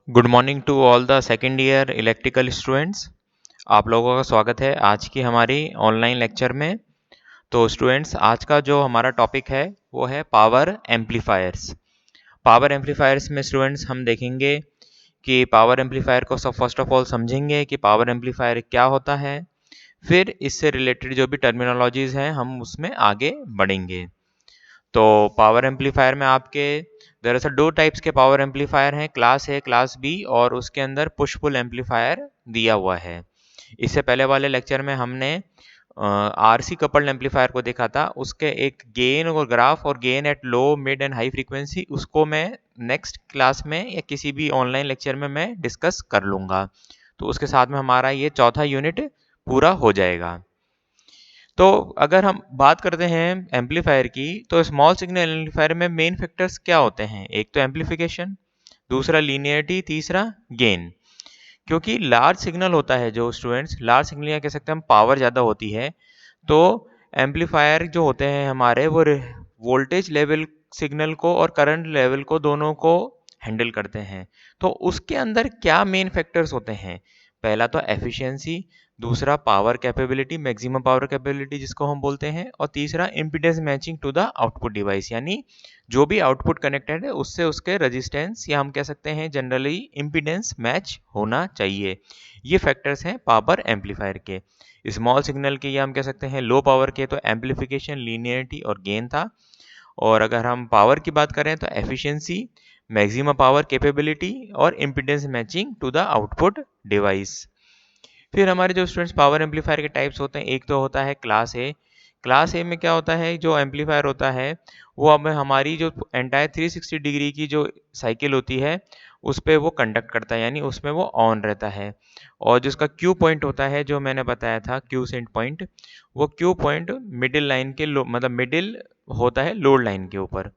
Good morning to all the second year electrical students. आप लोगों का स्वागत है आज की हमारी ऑनलाइन लेक्चर में। तो स्टूडेंट्स, आज का जो हमारा टॉपिक है वो है पावर एम्पलीफायर्स। पावर एम्पलीफायर्स में स्टूडेंट्स हम देखेंगे कि पावर एम्पलीफायर को सब फर्स्ट ऑफ ऑल समझेंगे कि पावर एम्पलीफायर क्या होता है। फिर इससे रिलेटेड जो भी टर्मिनोलॉजीज हैं हम उसमें आगे बढ़ेंगे। तो पावर एम्पलीफायर में आपके दरअसल दो टाइप्स के पावर एम्पलीफायर हैं, क्लास ए क्लास बी, और उसके अंदर पुश पुल एम्पलीफायर दिया हुआ है। इससे पहले वाले लेक्चर में हमने आरसी कपल्ड एम्पलीफायर को देखा था। उसके एक गेन और ग्राफ और gain at low mid and high frequency, उसको मैं नेक्स्ट क्लास में या किसी भी ऑनलाइन लेक्चर में मैं डिस्कस कर लूँगा। तो उसके साथ में हमारा ये चौथा यूनिट पूरा हो जाएगा। तो अगर हम बात करते हैं एम्पलीफायर की, तो स्मॉल सिग्नल एम्पलीफायर में मेन फैक्टर्स क्या होते हैं? एक तो एम्पलीफिकेशन, दूसरा लीनियरिटी, तीसरा गेन। क्योंकि लार्ज सिग्नल होता है जो स्टूडेंट्स, लार्ज सिग्नल या कह सकते हैं हम पावर ज़्यादा होती है, तो एम्पलीफायर जो होते हैं हमारे वो वोल्टेज लेवल सिग्नल को और करंट लेवल को दोनों को हैंडल करते हैं। तो उसके अंदर क्या मेन फैक्टर्स होते हैं? पहला तो एफिशिएंसी, दूसरा power capability, maximum power capability जिसको हम बोलते हैं, और तीसरा impedance matching to the output device, यानी जो भी आउटपुट कनेक्टेड है उससे उसके रेजिस्टेंस या हम कह सकते हैं जनरली इम्पीडेंस मैच होना चाहिए। ये फैक्टर्स हैं पावर एम्पलीफायर के। स्मॉल सिग्नल के या हम कह सकते हैं लो पावर के तो एम्पलीफिकेशन, लीनियरिटी और गेन था। और अगर हम पावर की बात करें तो एफिशिएंसी, मैक्सिमम पावर कैपेबिलिटी और impedance matching to the output device. फिर हमारे जो स्टूडेंट्स पावर एम्पलीफायर के टाइप्स होते हैं, एक तो होता है क्लास ए। क्लास ए में क्या होता है, जो एम्पलीफायर होता है वो अब हमारी जो एंटायर 360 डिग्री की जो साइकिल होती है उस पर वो कंडक्ट करता है, यानी उसमें वो ऑन रहता है। और जिसका क्यू पॉइंट होता है, जो मैंने बताया था क्यू सेंट पॉइंट, वो क्यू पॉइंट मिडिल लाइन के मतलब मिडिल होता है लोड लाइन के ऊपर।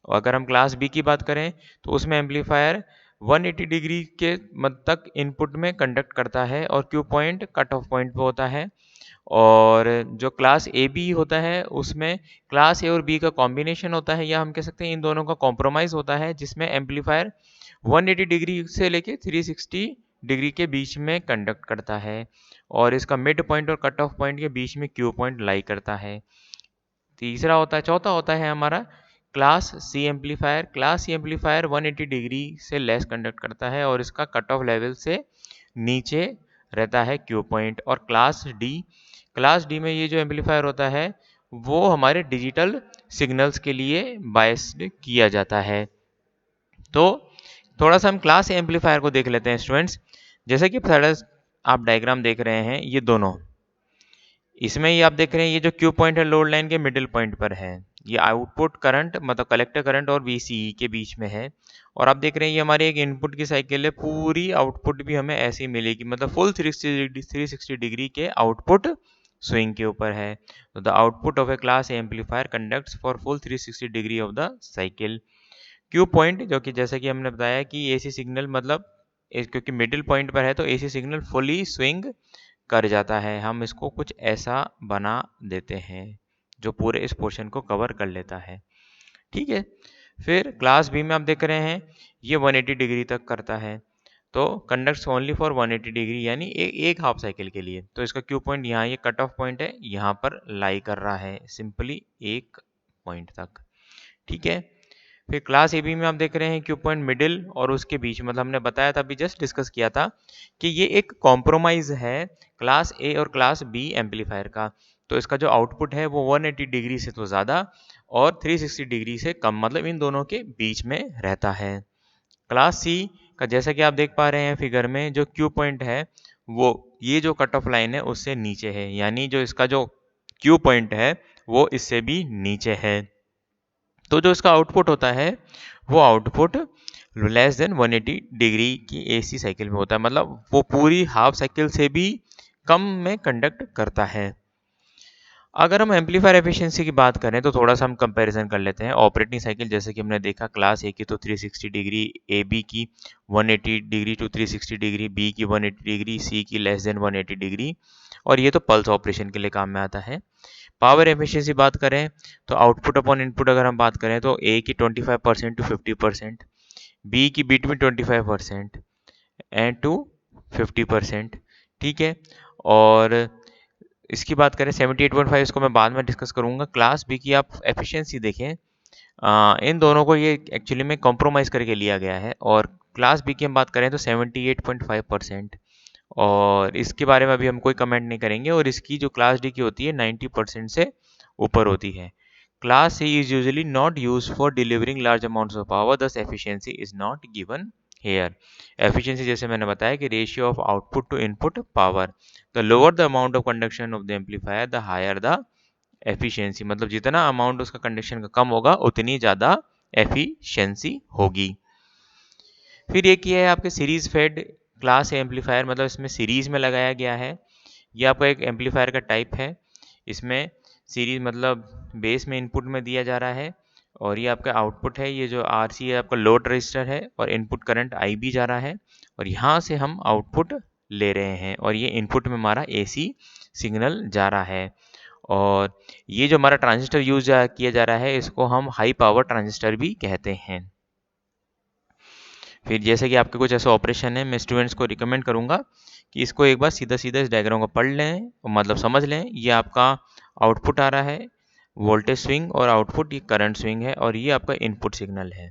और अगर हम क्लास बी की बात करें तो उसमें एम्पलीफायर 180 डिग्री के मद तक इनपुट में कंडक्ट करता है और Q point cut off point पे होता है। और जो क्लास ए बी होता है उसमें क्लास ए और बी का कॉम्बिनेशन होता है, या हम कह सकते हैं इन दोनों का कॉम्प्रोमाइज़ होता है, जिसमें एम्पलीफायर 180 डिग्री से लेके 360 डिग्री के बीच में कंडक्ट करता है और इसका मिड पॉइंट और कट ऑफ पॉइंट के बीच में क्यू पॉइंट लाई करता है। चौथा होता है हमारा class C amplifier. Class C amplifier 180 degree से लेस कंडक्ट करता है और इसका कट ऑफ लेवल से नीचे रहता है क्यू पॉइंट। और क्लास डी में ये जो एम्पलीफायर होता है वो हमारे डिजिटल सिग्नल्स के लिए बायस्ड किया जाता है। तो थोड़ा सा हम क्लास ए एम्पलीफायर को देख लेते हैं स्टूडेंट्स। जैसे कि आप डायग्राम देख रहे हैं, ये दोनों, इसमें ये आप देख रहे हैं ये जो क्यू पॉइंट है लोड लाइन के मिडिल पॉइंट पर है। ये आउटपुट करंट मतलब कलेक्टर करंट और वीसीई के बीच में है। और आप देख रहे हैं ये हमारी एक इनपुट की साइकिल है, पूरी आउटपुट भी हमें ऐसी मिलेगी, मतलब फुल 360 डिग्री के आउटपुट स्विंग के ऊपर है। तो the output of A class A amplifier conducts for full 360 degree of the cycle. Q point जो कि जैसा कि हमने बताया कि एसी सिग्नल मतलब क्योंकि मिडिल पॉइंट पर है तो एसी सिग्नल फुली स्विंग कर जाता है। हम इसको कुछ ऐसा बना देते हैं जो पूरे इस पोर्शन को कवर कर लेता है। ठीक है। फिर क्लास बी में आप देख रहे हैं ये 180 डिग्री तक करता है, तो कंडक्ट्स ओनली फॉर 180 डिग्री, यानी एक हाफ साइकिल के लिए। तो इसका क्यू पॉइंट यहाँ, ये कट ऑफ पॉइंट है, यहाँ पर लाई कर रहा है सिंपली एक पॉइंट तक। ठीक है। फिर क्लास ए बी में आप देख रहे हैं क्यू पॉइंट मिडिल और उसके बीच, मतलब हमने बताया था अभी जस्ट डिस्कस किया था कि ये एक कॉम्प्रोमाइज है क्लास ए और क्लास बी एम्पलीफायर का। तो इसका जो आउटपुट है वो 180 डिग्री से तो ज़्यादा और 360 डिग्री से कम, मतलब इन दोनों के बीच में रहता है। क्लास सी का जैसा कि आप देख पा रहे हैं फिगर में, जो क्यू पॉइंट है वो ये जो कट ऑफ लाइन है उससे नीचे है, यानी जो इसका जो क्यू पॉइंट है वो इससे भी नीचे है। तो जो इसका आउटपुट होता है वो आउटपुट लेस देन 180 डिग्री की एसी साइकिल में होता है, मतलब वो पूरी हाफ साइकिल से भी कम में कंडक्ट करता है। अगर हम एम्पलीफायर एफिशिएंसी की बात करें तो थोड़ा सा हम कंपैरिजन कर लेते हैं। ऑपरेटिंग साइकिल जैसे कि हमने देखा क्लास ए की तो 360 डिग्री, ए बी की 180 डिग्री टू 360 डिग्री, बी की 180 डिग्री, सी की लेस देन 180 डिग्री, और ये तो पल्स ऑपरेशन के लिए काम में आता है। पावर एफिशिएंसी बात करें तो आउटपुट अपॉन इनपुट अगर हम बात करें तो ए की 25% टू 50%, बी की बिटवीन 25%, एंड टू 50%। ठीक है, और इसकी बात करें 78.5, इसको मैं बाद में डिस्कस करूंगा। क्लास बी की आप एफिशिएंसी देखें, इन दोनों को ये एक्चुअली में कॉम्प्रोमाइज़ करके लिया गया है, और क्लास बी की हम बात करें तो 78.5%, और इसके बारे में अभी हम कोई कमेंट नहीं करेंगे, और इसकी जो क्लास डी की होती है 90% से ऊपर होती है। Class C is usually not use for delivering large amounts of power, thus efficiency is not given here. Efficiency जैसे मैंने बताया कि ratio of output to input power, the lower the amount of conduction of the amplifier the higher the efficiency, मतलब जितना amount उसका conduction का कम होगा उतनी ज़्यादा एफिशिएंसी होगी। फिर एक ये है आपके सीरीज फेड क्लास एम्पलीफायर, मतलब इसमें सीरीज में लगाया गया है। ये आपका एक एम्पलीफायर का टाइप है, इसमें सीरीज मतलब बेस में इनपुट में दिया जा रहा है, और ये आपका आउटपुट है, ये जो आरसी है आपका लोड रजिस्टर है, और इनपुट करंट आईबी जा रहा है, और यहाँ से हम आउटपुट ले रहे हैं, और ये इनपुट में हमारा एसी सिग्नल जा रहा है। और ये जो हमारा ट्रांजिस्टर यूज किया जा रहा है, इसको हम हाई पावर ट्रांजिस्टर भी कहते हैं। फिर जैसे कि आपके कुछ ऐसा ऑपरेशन है, मैं स्टूडेंट्स को रिकमेंड करूंगा कि इसको एक बार सीधा सीधा इस डायग्राम को पढ़ लें, मतलब समझ लें। ये आपका आउटपुट आ रहा है, वोल्टेज स्विंग, और आउटपुट ये करंट स्विंग है, और ये आपका इनपुट सिग्नल है।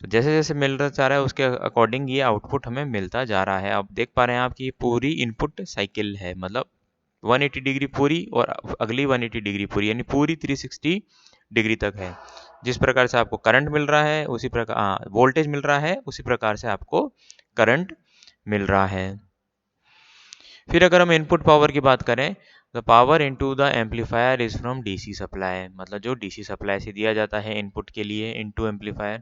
तो जैसे जैसे मिलता जा रहा है उसके अकॉर्डिंग ये आउटपुट हमें मिलता जा रहा है। आप देख पा रहे हैं आपकी पूरी इनपुट साइकिल है, मतलब 180 डिग्री पूरी, और अगली 180 डिग्री पूरी, यानी पूरी 360 डिग्री तक है। जिस प्रकार से आपको करंट मिल रहा है उसी प्रकार वोल्टेज मिल रहा है, उसी प्रकार से आपको करंट मिल रहा है। फिर अगर हम इनपुट पावर की बात करें, the power into the amplifier is from DC supply, मतलब जो डीसी सप्लाई से दिया जाता है इनपुट के लिए into amplifier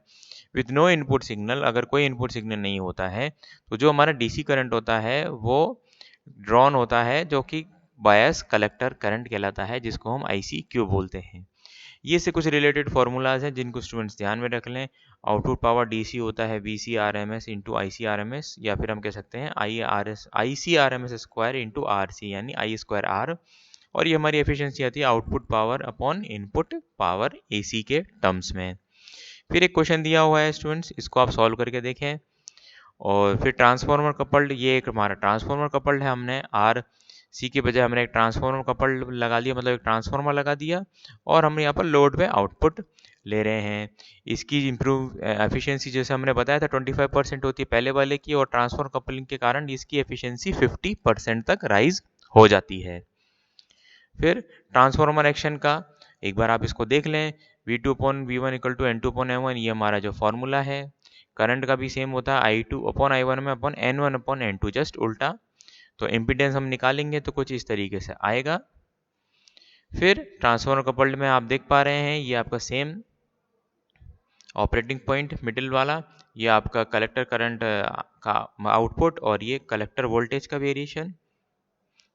with no input signal. अगर कोई इनपुट सिग्नल नहीं होता है तो जो हमारा डीसी करंट होता है वो ड्रॉन होता है, जो कि बायस कलेक्टर करंट कहलाता है, जिसको हम आईसी क्यू बोलते हैं। ये से कुछ रिलेटेड फार्मूलाज हैं जिनको स्टूडेंट्स ध्यान में रख लें। आउटपुट पावर डीसी होता है V C R M S into I C R M S, या फिर हम कह सकते हैं I C R M S square into R C, यानी आई स्क्वायर आर। और ये हमारी एफिशिएंसी आती है output power upon input power AC के टर्म्स में। फिर एक क्वेश्चन दिया हुआ है स्टूडेंट्स, इसको आप सॉल्व करके देखें। और फिर ट्रांसफार्मर कपल्ड, ये एक हमारा ट्रांसफार्मर कपल्ड है, हमने आर सी के बजाय हमने एक ट्रांसफार्मर कपल्ड लगा दिया, मतलब एक ट्रांसफार्मर लगा दिया, और हम यहाँ पर लोड पे आउटपुट ले रहे हैं। इसकी इम्प्रूव एफिशिएंसी जैसे हमने बताया था 25% होती है पहले वाले की, और ट्रांसफार्मर कपलिंग के कारण इसकी एफिशिएंसी 50% तक राइज हो जाती है। फिर ट्रांसफार्मर एक्शन का एक बार आप इसको देख लें, V2 upon V1 equal to N2 upon M1, ये हमारा जो फॉर्मूला है। करंट का भी सेम होता है, I2 अपॉन I1 में upon N1 upon N2, just उल्टा। तो इम्पीडेंस हम निकालेंगे तो कुछ इस तरीके से आएगा। फिर ट्रांसफार्मर कपल्ड में आप देख पा रहे हैं ये आपका सेम ऑपरेटिंग पॉइंट मिडिल वाला, ये आपका कलेक्टर करंट का आउटपुट, और ये कलेक्टर वोल्टेज का वेरिएशन।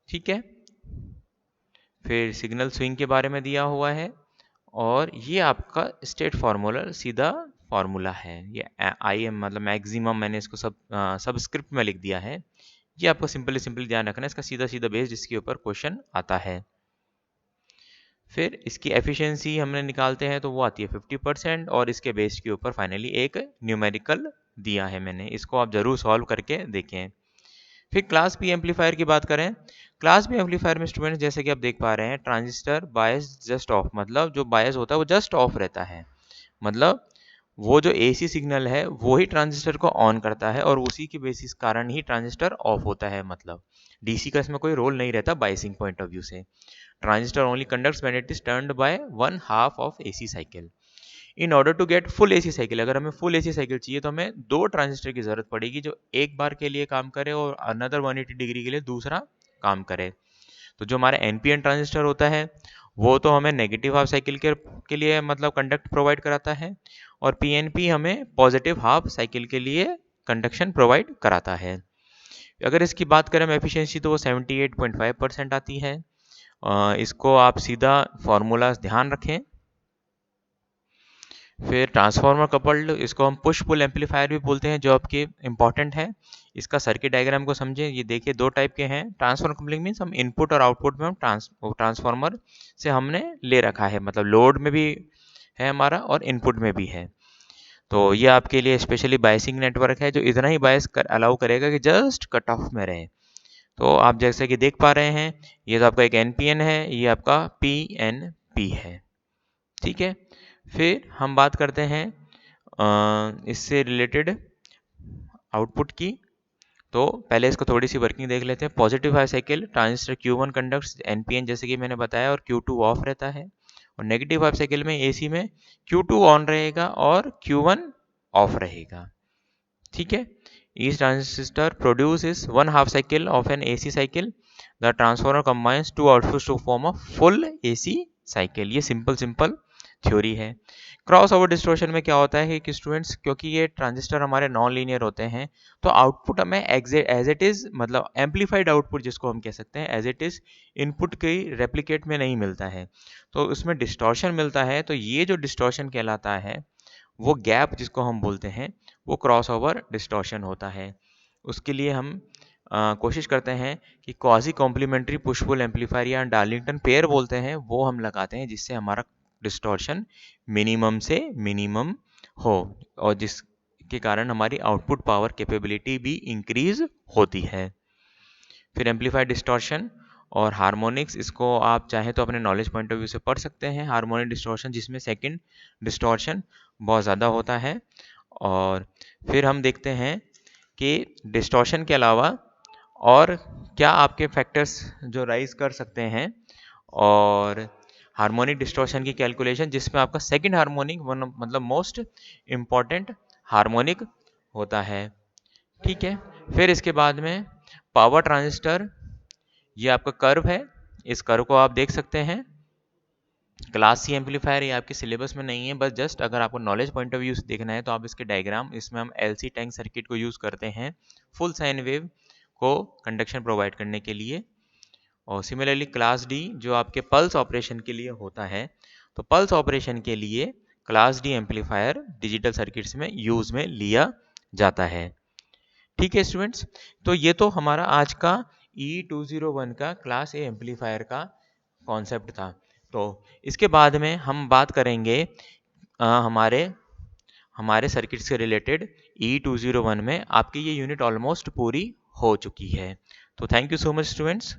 ठीक है, फिर सिग्नल स्विंग के बारे में दिया हुआ है, और ये आपका स्टेट फार्मूला सीधा फार्मूला है। ये आई एम मतलब मैक्सिमम, मैंने इसको सबस्क्रिप्ट में लिख दिया है। ये आपको सिंपली ध्यान रखना है, इसका सीधा सीधा बेस जिसके ऊपर क्वेश्चन आता है। फिर इसकी एफिशिएंसी हमने निकालते हैं तो वो आती है 50%, और इसके बेस के ऊपर फाइनली एक न्यूमेरिकल दिया है मैंने, इसको आप जरूर सॉल्व करके देखें। फिर क्लास बी एम्पलीफायर की बात करें, क्लास बी एम्पलीफायर में स्टूडेंट्स जैसे कि आप देख पा रहे हैं ट्रांजिस्टर बायस जस्ट ऑफ, मतलब जो बायस होता है वो जस्ट ऑफ रहता है, मतलब वो जो एसी सिग्नल है वो ही ट्रांजिस्टर को ऑन करता है, और उसी के बेसिस कारण ही ट्रांजिस्टर ऑफ होता है, मतलब डीसी का इसमें कोई रोल नहीं रहता बायसिंग पॉइंट ऑफ व्यू से। Transistor only conducts when it is turned by 1/2 of AC cycle. In order to get full AC cycle, अगर हमें फुल एसी साइकिल चाहिए तो हमें दो ट्रांजिस्टर की जरूरत पड़ेगी, जो एक बार के लिए काम करे और अनदर 180 डिग्री के लिए दूसरा काम करे। तो जो हमारा एनपीएन ट्रांजिस्टर होता है वो तो हमें नेगेटिव हाफ साइकिल के लिए मतलब कंडक्ट प्रोवाइड कराता है, और पीएनपी हमें पॉजिटिव हाफ साइकिल के लिए कंडक्शन प्रोवाइड कराता है। अगर इसकी बात करें एफिशिएंसी तो वो 78.5% आती है। इसको आप सीधा फार्मूला ध्यान रखें। फिर ट्रांसफार्मर कपल्ड, इसको हम पुश पुल एम्पलीफायर भी बोलते हैं, जो आपके इंपॉर्टेंट है। इसका सर्किट डायग्राम को समझें, ये देखिए दो टाइप के हैं। ट्रांसफार्मर कपलिंग मीन्स हम इनपुट और आउटपुट में हम ट्रांसफार्मर से हमने ले रखा है, मतलब लोड में भी है हमारा और इनपुट में भी है। तो ये आपके लिए स्पेशली बायसिंग नेटवर्क है जो इतना ही बायस अलाउ करेगा कि जस्ट कट ऑफ में रहे। तो आप जैसे कि देख पा रहे हैं, ये तो आपका एक एनपीएन है, ये आपका पीएनपी है। ठीक है, फिर हम बात करते हैं इससे रिलेटेड आउटपुट की। तो पहले इसको थोड़ी सी वर्किंग देख लेते हैं। Positive high cycle transistor Q1 conducts NPN जैसे कि मैंने बताया, और Q2 ऑफ रहता है। और नेगेटिव हाफ साइकिल में एसी में Q2 ऑन रहेगा और Q1 ऑफ रहेगा। ठीक है, each transistor produces one half cycle of an AC cycle. The transformer combines two outputs to form a full AC cycle. ये सिंपल थ्योरी है। Cross over distortion में क्या होता है कि स्टूडेंट्स, क्योंकि ये ट्रांजिस्टर हमारे नॉन लीनियर होते हैं, तो आउटपुट हमें एज इट इज, मतलब एम्पलीफाइड आउटपुट जिसको हम कह सकते हैं, एज इट इज इनपुट के रेप्लिकेट में नहीं मिलता है, तो उसमें डिस्टॉर्शन मिलता है। तो ये जो डिस्टॉर्शन कहलाता है, वो गैप जिसको हम बोलते हैं, वो क्रॉस ओवर डिस्टॉर्शन होता है। उसके लिए हम कोशिश करते हैं कि quasi complementary push pull amplifier या डार्लिंगटन पेयर बोलते हैं, वो हम लगाते हैं, जिससे हमारा डिस्टॉर्शन मिनिमम से मिनिमम हो, और जिसके कारण हमारी आउटपुट पावर कैपेबिलिटी भी इंक्रीज होती है। फिर एम्पलीफाइड डिस्टॉर्शन और हार्मोनिक्स, इसको आप चाहें तो अपने नॉलेज पॉइंट ऑफ व्यू से पढ़ सकते हैं। हार्मोनिक डिस्टॉर्शन जिसमें सेकंड डिस्टॉर्शन बहुत ज़्यादा होता है। और फिर हम देखते हैं कि डिस्टॉर्शन के अलावा और क्या आपके फैक्टर्स जो राइज कर सकते हैं, और हार्मोनिक डिस्टॉर्शन की कैलकुलेशन जिसमें आपका सेकंड हार्मोनिक मतलब मोस्ट इम्पॉर्टेंट हार्मोनिक होता है। ठीक है, फिर इसके बाद में पावर ट्रांजिस्टर, ये आपका कर्व है, इस कर्व को आप देख सकते हैं। क्लास सी एम्पलीफायर ये आपके सिलेबस में नहीं है, बस जस्ट अगर आपको नॉलेज पॉइंट ऑफ व्यू से देखना है तो आप इसके डायग्राम, इसमें हम एलसी टैंक सर्किट को यूज़ करते हैं फुल साइन वेव को कंडक्शन प्रोवाइड करने के लिए। और सिमिलरली क्लास डी जो आपके पल्स ऑपरेशन के लिए होता है, तो पल्स ऑपरेशन के लिए class D amplifier digital circuits में यूज़ में लिया जाता है। ठीक है स्टूडेंट्स, तो ये तो हमारा आज का E201 का क्लास ए एम्पलीफायर का कॉन्सेप्ट था। तो इसके बाद में हम बात करेंगे हमारे हमारे सर्किट से रिलेटेड। E201 में आपकी ये यूनिट ऑलमोस्ट पूरी हो चुकी है। तो thank you so much students.